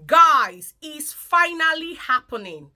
Guys, it's finally happening.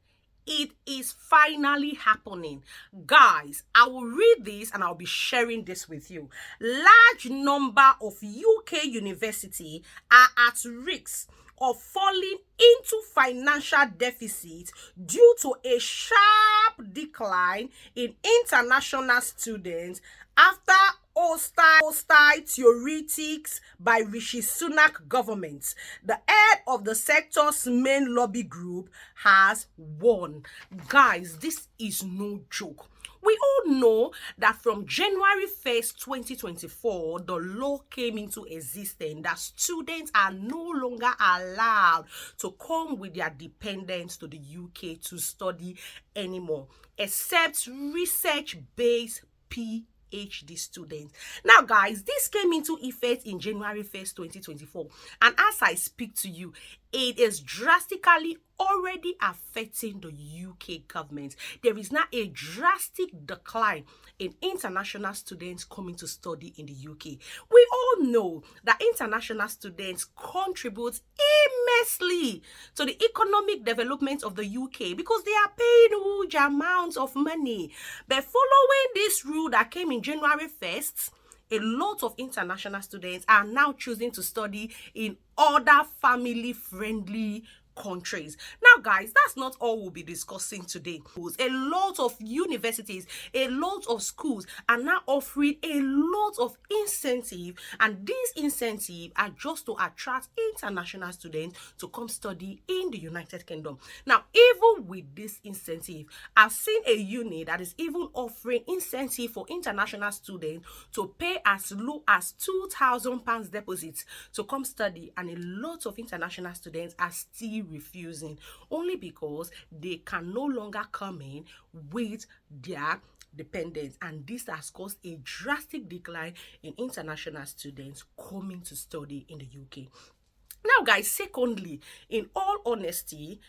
It is finally happening. Guys, I will read this and I'll be sharing this with you. Large number of UK universities are at risk of falling into financial deficit due to a sharp decline in international students after hostile theoretics by Rishi Sunak government. The head of the sector's main lobby group has won. Guys, this is no joke. We all know that from January 1st, 2024, the law came into existence that students are no longer allowed to come with their dependents to the UK to study anymore, except research-based PhD students. Now, guys, this came into effect in January 1st, 2024. And as I speak to you, it is drastically already affecting the UK government. There is now a drastic decline in international students coming to study in the UK. We all know that international students contribute immensely to the economic development of the UK because they are paying huge amounts of money. But following this rule that came in January 1st, a lot of international students are now choosing to study in other family-friendly countries. Now, guys, that's not all we'll be discussing today. A lot of universities, a lot of schools are now offering a lot of incentive, and these incentives are just to attract international students to come study in the United Kingdom. Now, even with this incentive, I've seen a uni that is even offering incentive for international students to pay as low as £2,000 deposits to come study, and a lot of international students are still refusing only because they can no longer come in with their dependents, and this has caused a drastic decline in international students coming to study in the UK. Now, guys, secondly, in all honesty,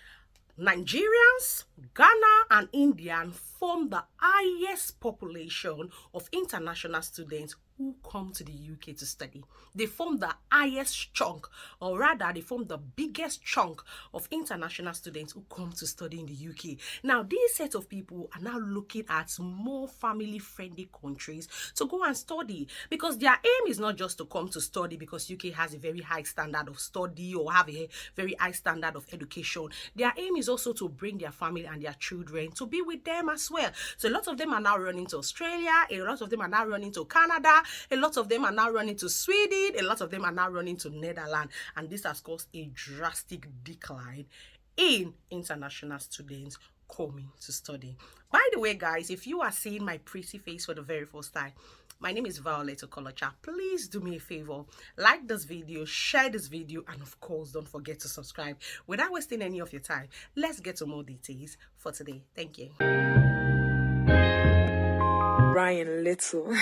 Nigerians, Ghana, and Indians form the highest population of international students who come to the UK to study. They form the highest chunk, or rather, they form the biggest chunk of international students who come to study in the UK. Now, these set of people are now looking at more family-friendly countries to go and study, because their aim is not just to come to study because UK has a very high standard of study or have a very high standard of education. Their aim is also to bring their family and their children to be with them as well. So a lot of them are now running to Australia, a lot of them are now running to Canada, a lot of them are now running to Sweden, a lot of them are now running to Netherlands, and this has caused a drastic decline in international students coming to study. By the way, guys, if you are seeing my pretty face for the very first time, my name is Violet Okolocha. Please do me a favor, like this video, share this video, and of course, don't forget to subscribe. Without wasting any of your time, let's get to more details for today. Thank you. Ryan Little.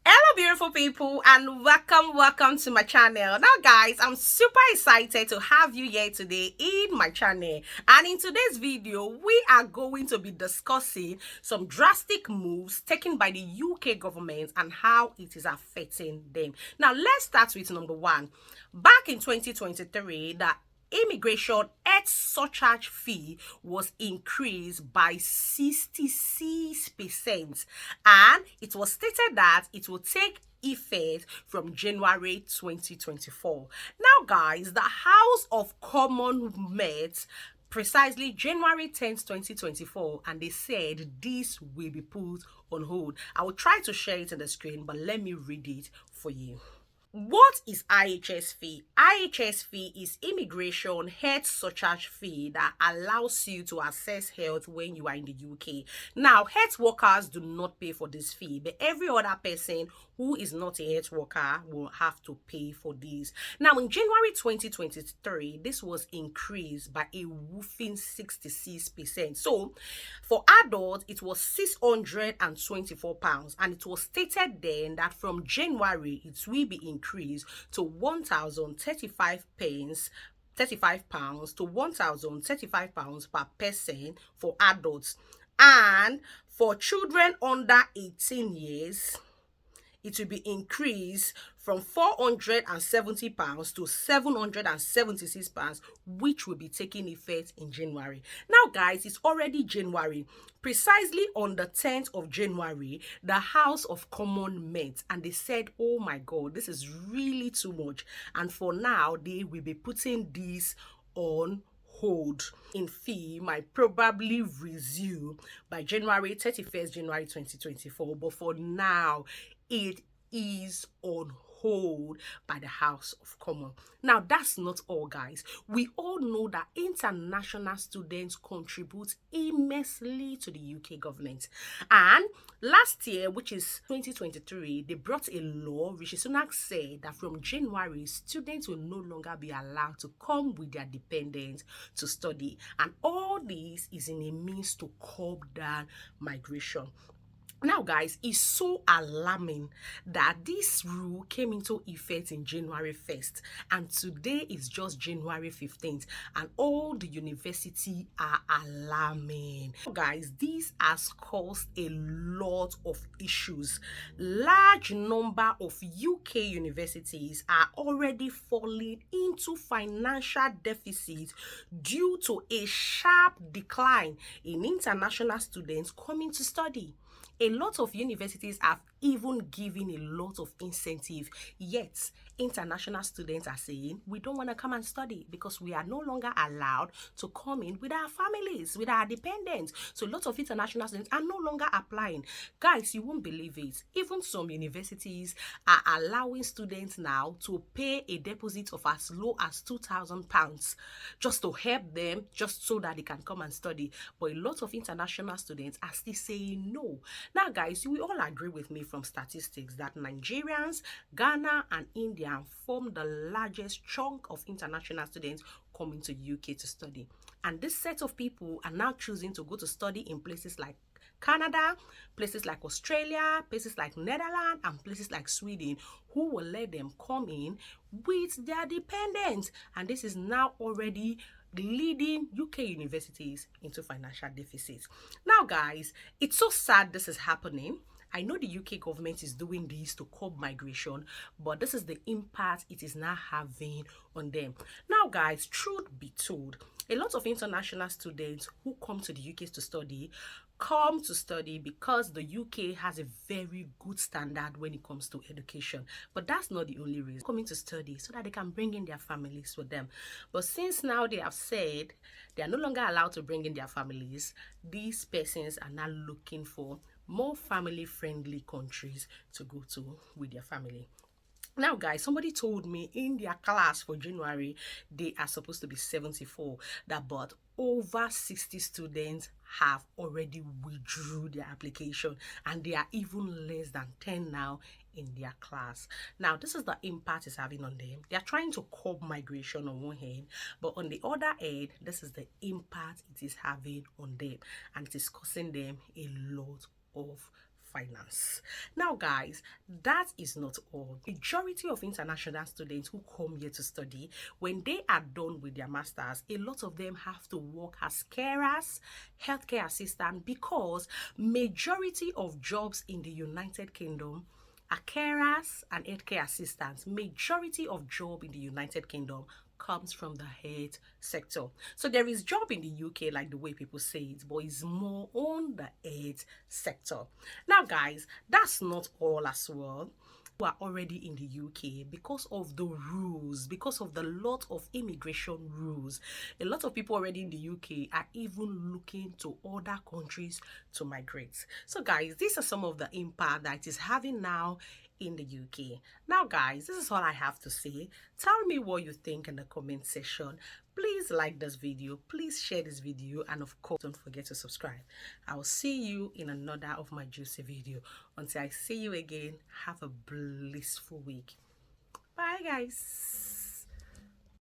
Hello, beautiful people, and welcome to my channel. Now, guys, I'm super excited to have you here today in my channel, and in today's video we are going to be discussing some drastic moves taken by the UK government and how it is affecting them. Now, let's start with number one. Back in 2023, the immigration health surcharge fee was increased by 66%, and it was stated that it will take effect from January 2024. Now, guys, the House of Commons met precisely January 10th, 2024, and they said this will be put on hold. I will try to share it on the screen, but let me read it for you. What is IHS fee? IHS fee is immigration health surcharge fee that allows you to access health when you are in the UK. Now, health workers do not pay for this fee, but every other person who is not a health worker will have to pay for this. Now, in January 2023, this was increased by a whopping 66%. So, for adults, it was £624, and it was stated then that from January, it will be increased to £1,035 to £1,035 per person for adults, and for children under 18 years it will be increased from £470 to £776, which will be taking effect in January. Now, guys, it's already January. Precisely on the 10th of January, the House of Commons met and they said, oh my God, this is really too much. And for now, they will be putting this on hold. In fee might probably resume by January 31st, January 2024. But for now, it is on hold by the House of Commons. Now, that's not all, guys. We all know that international students contribute immensely to the UK government. And last year, which is 2023, they brought a law. Rishi Sunak said that from January, students will no longer be allowed to come with their dependents to study. And all this is in a means to curb down migration. Now, guys, it's so alarming that this rule came into effect in January 1st, and today is just January 15th, and all the universities are alarming. Guys, this has caused a lot of issues. Large number of UK universities are already falling into financial deficit due to a sharp decline in international students coming to study. A lot of universities have even given a lot of incentive, yet international students are saying we don't want to come and study because we are no longer allowed to come in with our families, with our dependents. So a lot of international students are no longer applying. Guys, you won't believe it. Even some universities are allowing students now to pay a deposit of as low as £2,000 just to help them, just so that they can come and study. But a lot of international students are still saying no. Now, guys, you will all agree with me from statistics that Nigerians, Ghana, and India form the largest chunk of international students coming to UK to study. And this set of people are now choosing to go to study in places like Canada, places like Australia, places like Netherlands, and places like Sweden, who will let them come in with their dependents. And this is now already leading UK universities into financial deficits. Now, guys, it's so sad this is happening. I know the UK government is doing this to curb migration, but this is the impact it is now having on them. Now, guys, truth be told, a lot of international students who come to the UK to study come to study because the UK has a very good standard when it comes to education. But that's not the only reason. Coming to study so that they can bring in their families with them. But since now they have said they are no longer allowed to bring in their families, these persons are now looking for more family-friendly countries to go to with their family. Now, guys, somebody told me in their class for January, they are supposed to be 74, but over 60 students have already withdrew their application, and they are even less than 10 now in their class. Now, this is the impact it's having on them. They are trying to curb migration on one hand, but on the other hand, this is the impact it is having on them, and it is costing them a lot of finance. Now, guys, that is not all. Majority of international students who come here to study, when they are done with their masters, a lot of them have to work as carers, healthcare assistant, because majority of jobs in the United Kingdom are carers and healthcare assistants. Majority of job in the United Kingdom comes from the health sector. So there is job in the UK, like the way people say it, but it's more on the health sector. Now, guys, that's not all as well. We are already in the UK because of the rules, because of the lot of immigration rules. A lot of people already in the UK are even looking to other countries to migrate. So, guys, these are some of the impact that it is having now in the UK. Now, guys, this is all I have to say. Tell me what you think in the comment section. Please like this video, please share this video, and of course don't forget to subscribe. I will see you in another of my juicy video. Until I see you again, have a blissful week. Bye, guys.